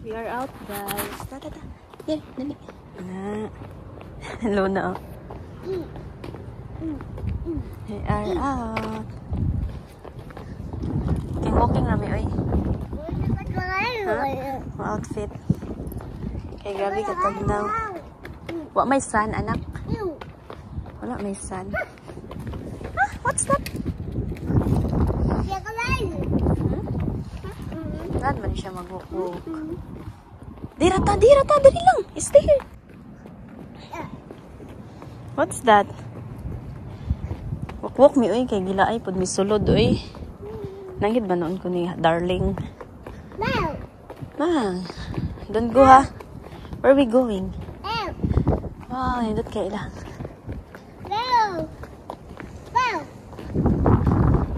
We are out, guys. Tata. Here, dali. Hello na. We are out. Walking rami, oy. Outfit. Kay grabe katag now. Wa may sun, anak. Wala may sun. Ah, what's that? Saan man siya mag-walk? Dira ta, dali lang. Stay here. What's that? Walk mi, oy. Kay gila ay, pud mi sulod, oy. Nangit ba noon ko ni darling? Ma, don't go, ha? Where are we going? Wow, nindot kayo lang.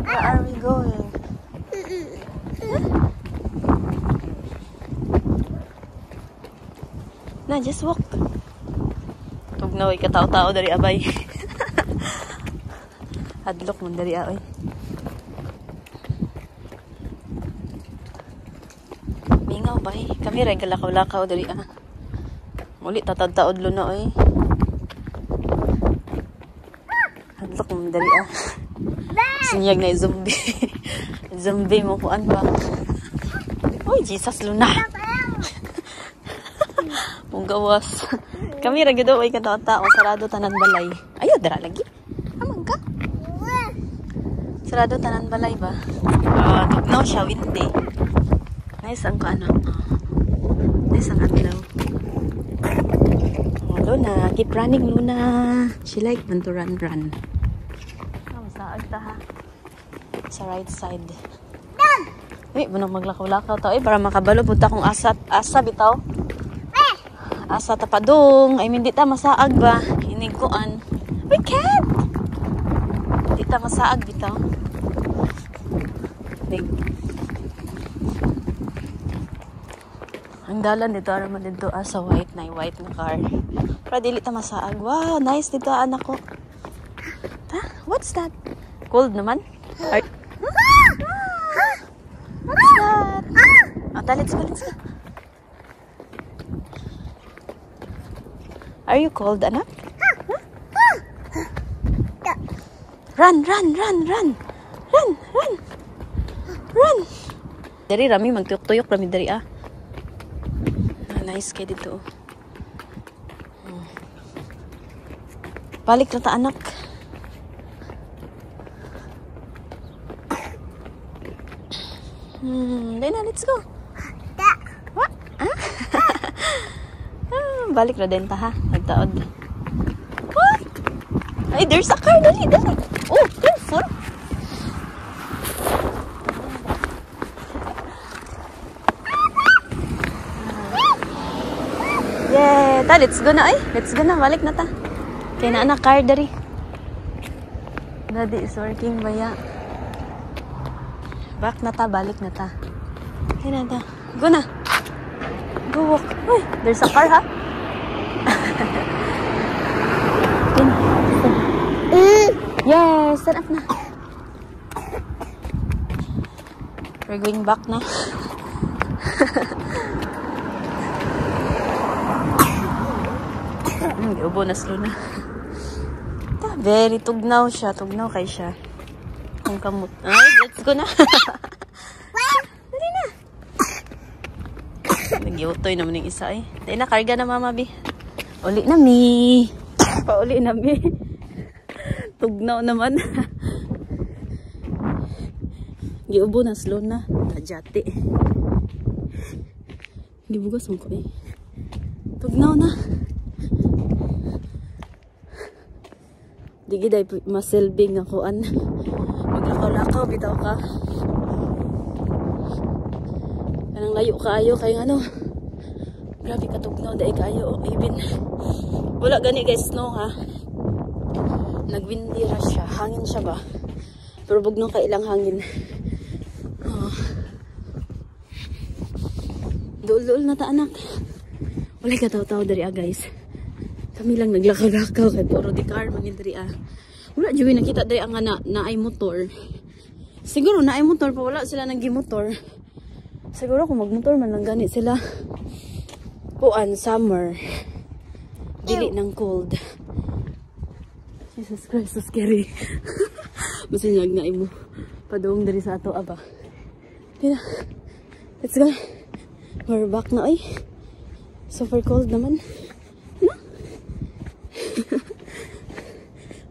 Where are we going? Na, just walk. Tugnaw, ikatao-tao dari abay. Hadlok mo dari abay. Mingaw ba eh. Kami rin kalakaw-lakaw dari muli tatad-taod lo na eh. Hadlok mo dari Sinyag na zombie. Zombie mo kuan ba? Uy, Jesus Luna. Mong gawas. Kami ra gyud oy katawa-tawa sarado tanan balay. Ayo dara lagi. Amang ka. Sarado tanan balay ba? Tugnaw siya windy. Nice ang kaano. Nice ang adlaw. Luna, keep running Luna. She like man to run. Saag ta ha. Sa right side. Uy, bunang maglakaw-lakaw ta. Uy, para makabalo punta kong asa bitaw. Asa tapadong. Ay, hindi ta masaag ba? Iniguan. Uy, cat! Hindi ta masaag bitaw. Ang dalan dito, araman dito sa white na car. Para dili ta masaag. Wow, nice dito anak ko. Ha? What's that? Cold naman? What's that? Let's go. Are you cold, anak? Huh? Run! Dari rami magtuyok-tuyok rami dari nice kay dito. Balik na ta anak. Then let's go. What? Balik na din ta ha. Nagtaod. What? Ay, there's a car. Dali. Oh, careful. Yeah, let's go na. Let's go na. Balik na ta. Kaya na anak car dari. Daddy is working baya. Back na ta, balik na ta. Kaya na ta. Go na. Go walk. Uy, there's a car ha. Yes, stand up na. We're going back na. Ubo na slow na. Very tugnaw siya. Tugnaw kay siya. Ang kamot. Ay, let's go na. Dali na. Nagyutoy naman yung isa eh. Dahil na, karga na mama bi. Uli na mi. Pauli na mi. Tugnaw naman. Giubo na, slow na. Tajati. Gibugas mo ko eh. Tugnaw na. Digi day maselbing akoan. Maglakaw-lakaw bitaw ka. Kanang layo kaayo kay ano. Grabe ka tugnaw dai kaayo even. Wala gani guys snow ha. Nagwindi ra siya, hangin siya ba? Pero bugno ka ilang hangin. Dul-dul na ta anak. Wala ka taw-taw dari guys. Kami lang naglakaw-lakaw kay puro di car mangin dari Wala jud nakita dari ang na ay motor. Siguro na ay motor pa wala sila nang gi-motor. Siguro kung mag-motor man lang gani sila. kuan summer. Dili ng cold. Jesus Christ, so scary. Masinyag na imo. Padung dari sa ato aba. Tina. Let's go. We're back na ay. Super cold naman. No?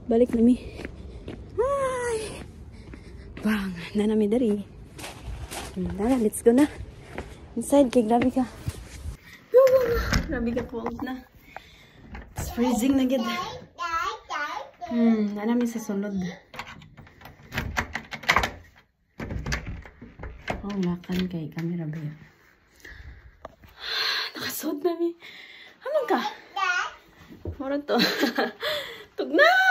Balik na mi. Hi. Bang, na nami dari. Tara, let's go na. Inside kay grabe ka. Grabe ka cold na. It's freezing na gid. Na namin sa sulod. Oh, lakan kay camera ba yun? Nakasuot namin. Hamang ka? Murag to. Tugnaw!